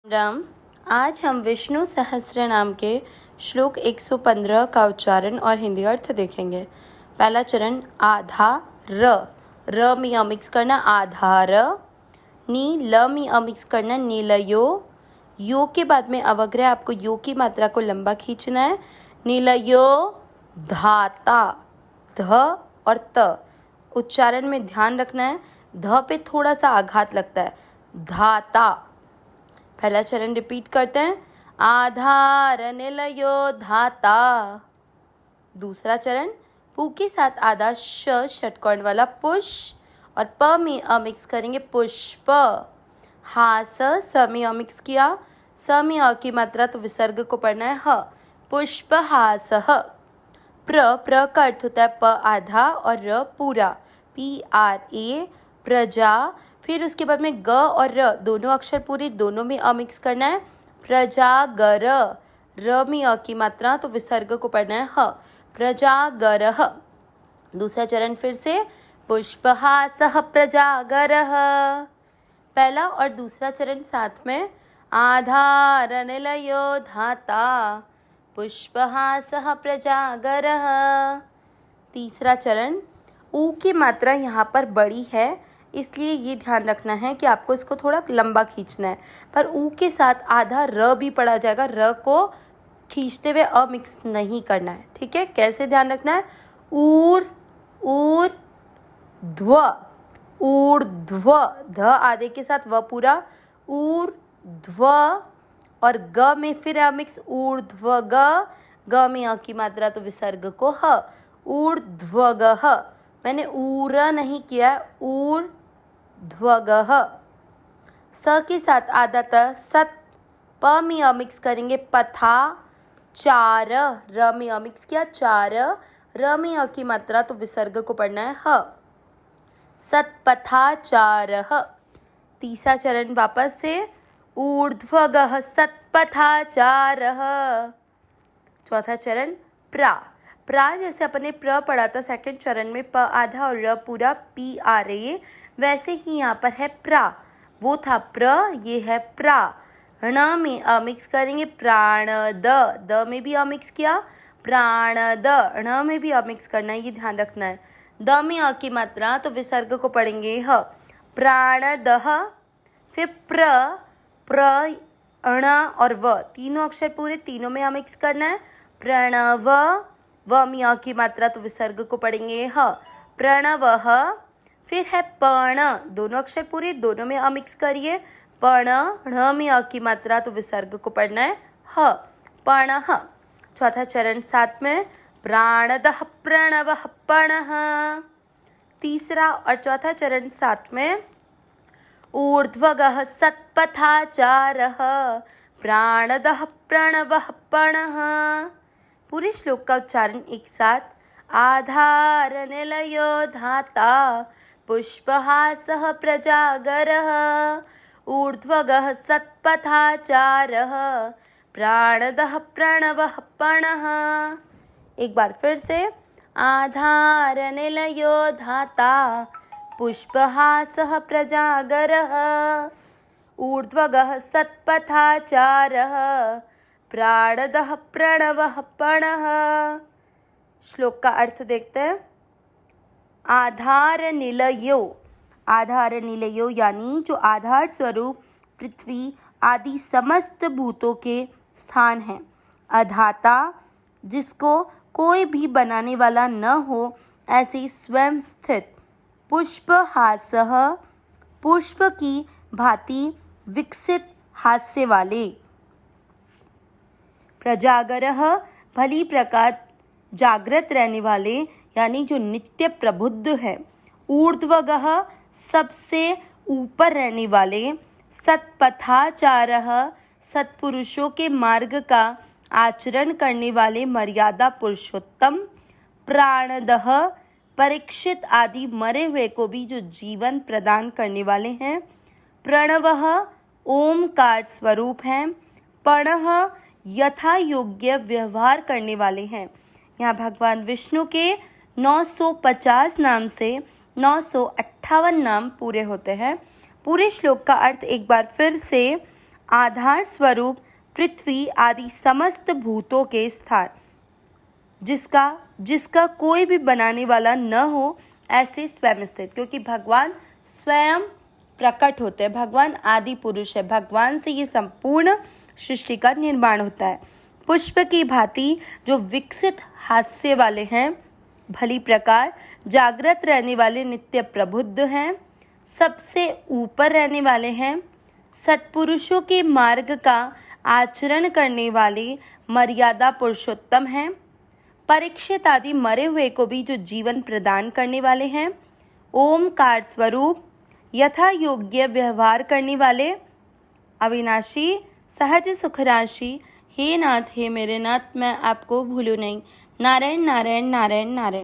राम। आज हम विष्णु सहस्त्रनाम के श्लोक 115 का उच्चारण और हिंदी अर्थ देखेंगे। पहला चरण आधार, र में अ मिक्स करना आधार, नी ल में अ मिक्स करना नीलयो, यो के बाद में अवग्रह आपको यो की मात्रा को लंबा खींचना है, नीलयो धाता, ध और त उच्चारण में ध्यान रखना है, ध पे थोड़ा सा आघात लगता है, धाता। पहला चरण रिपीट करते हैं, आधार निलयो धाता। दूसरा चरण पू के साथ आधा श षटकोण वाला पुष और प में अ मिक्स करेंगे पुष्प। हास स में अ मिक्स किया, स में अ की मात्रा तो विसर्ग को पढ़ना है ह, पुष्प हास। प्र का अर्थ होता है प आधा और र पूरा, PRA प्रजा। फिर उसके बाद में ग और र दोनों अक्षर पूरे, दोनों में अ मिक्स करना है, प्रजागर। र में अ की मात्रा तो विसर्ग को पढ़ना है ह, प्रजागरः। दूसरा चरण फिर से पुष्पहासः प्रजागरः। पहला और दूसरा चरण साथ में, आधार निलयो धाता पुष्पहासः प्रजागरः। तीसरा चरण ऊ की मात्रा यहाँ पर बड़ी है, इसलिए ये ध्यान रखना है कि आपको इसको थोड़ा लंबा खींचना है, पर ऊ के साथ आधा र भी पढ़ा जाएगा, र को खींचते हुए अ मिक्स नहीं करना है। ठीक है, कैसे ध्यान रखना है, ऊर ध्व, ऊर्ध्व, ध आधे के साथ व पूरा, ऊर्ध्व और ग में फिर अ मिक्स ऊर्ध्व ग में अ की मात्रा तो विसर्ग को ह, ऊर्ध्वगः। मैंने ऊर नहीं किया, ऊर्ध्वगः। स के साथ आधा त सत, प में अ मिक्स करेंगे पथा चार, र में अ मिक्स किया चार, र में अ की मात्रा तो विसर्ग को पढ़ना है ह, सत्पथाचारः। तीसरा चरण वापस से ऊर्ध्वगः सत्पथाचारः। चौथा चरण प्रा जैसे अपने प्र पढ़ा था सेकंड चरण में प आधा और र पूरा, PRA, वैसे ही यहाँ पर है प्रा। वो था प्र, ये है प्रा। ण में अ मिक्स करेंगे प्राण द में भी अ मिक्स किया, प्राण द, ण में भी अ मिक्स करना है, ये ध्यान रखना है। द में अ की मात्रा तो विसर्ग को पढ़ेंगे ह, प्राणदः। फिर प्र अण और व तीनों अक्षर पूरे, तीनों में अ मिक्स करना है, प्रणव, व में अ की मात्रा तो विसर्ग को पढ़ेंगे ह, प्रणवः। फिर है पण, दोनों अक्षर पूरे, दोनों में अ मिक्स करिए, पण, ण में अ की मात्रा तो विसर्ग को पढ़ना है ह, पणः। चौथा चरण साथ में प्राणदः प्रणवः पणः। तीसरा और चौथा चरण साथ में ऊर्ध्वगः सत्पथाचारः प्राणदः प्रणवः पणः। पूरे श्लोक का उच्चारण एक साथ, आधार निलयो धाता पुष्पहासः प्रजागरः ऊर्ध्वगः सत्पथाचारः प्राणदः प्रणवः पणः। एक बार फिर से, आधार निलयो धाता पुष्पहासः प्रजागरः ऊर्ध्वगः सत्पथाचारः प्राणदः प्रणवः पणः। श्लोक का अर्थ देखते हैं। आधार निलयो यानी जो आधार स्वरूप पृथ्वी आदि समस्त भूतों के स्थान है। अधाता जिसको कोई भी बनाने वाला न हो, ऐसे स्वयं स्थित। पुष्पहासः पुष्प की भांति विकसित हास्य वाले। प्रजागरः भली प्रकार जागृत रहने वाले, यानी जो नित्य प्रबुद्ध है। ऊर्ध्वगः सबसे ऊपर रहने वाले। सत्पथाचारः सत्पुरुषों के मार्ग का आचरण करने वाले मर्यादा पुरुषोत्तम। प्राणदः परीक्षित आदि मरे हुए को भी जो जीवन प्रदान करने वाले हैं। प्रणवः ओमकार स्वरूप हैं। पणः यथा योग्य व्यवहार करने वाले हैं। यहाँ भगवान विष्णु के 950 नाम से 958 नाम पूरे होते हैं। पूरे श्लोक का अर्थ एक बार फिर से, आधार स्वरूप पृथ्वी आदि समस्त भूतों के स्थान, जिसका कोई भी बनाने वाला न हो, ऐसे स्वयं स्थित। क्योंकि भगवान स्वयं प्रकट होते हैं, भगवान आदि पुरुष है, भगवान से ये संपूर्ण सृष्टि का निर्माण होता है। पुष्प की भांति जो विकसित हास्य वाले हैं, भली प्रकार जागृत रहने वाले नित्य प्रबुद्ध हैं, सबसे ऊपर रहने वाले हैं, सत्पुरुषों के मार्ग का आचरण करने वाले मर्यादा पुरुषोत्तम हैं, परीक्षित आदि मरे हुए को भी जो जीवन प्रदान करने वाले हैं, ओमकार स्वरूप यथा योग्य व्यवहार करने वाले, अविनाशी सहज सुख राशि, हे नाथ हे मेरे नाथ, मैं आपको भूलूं नहीं। नारायण नारायण नारायण नारायण।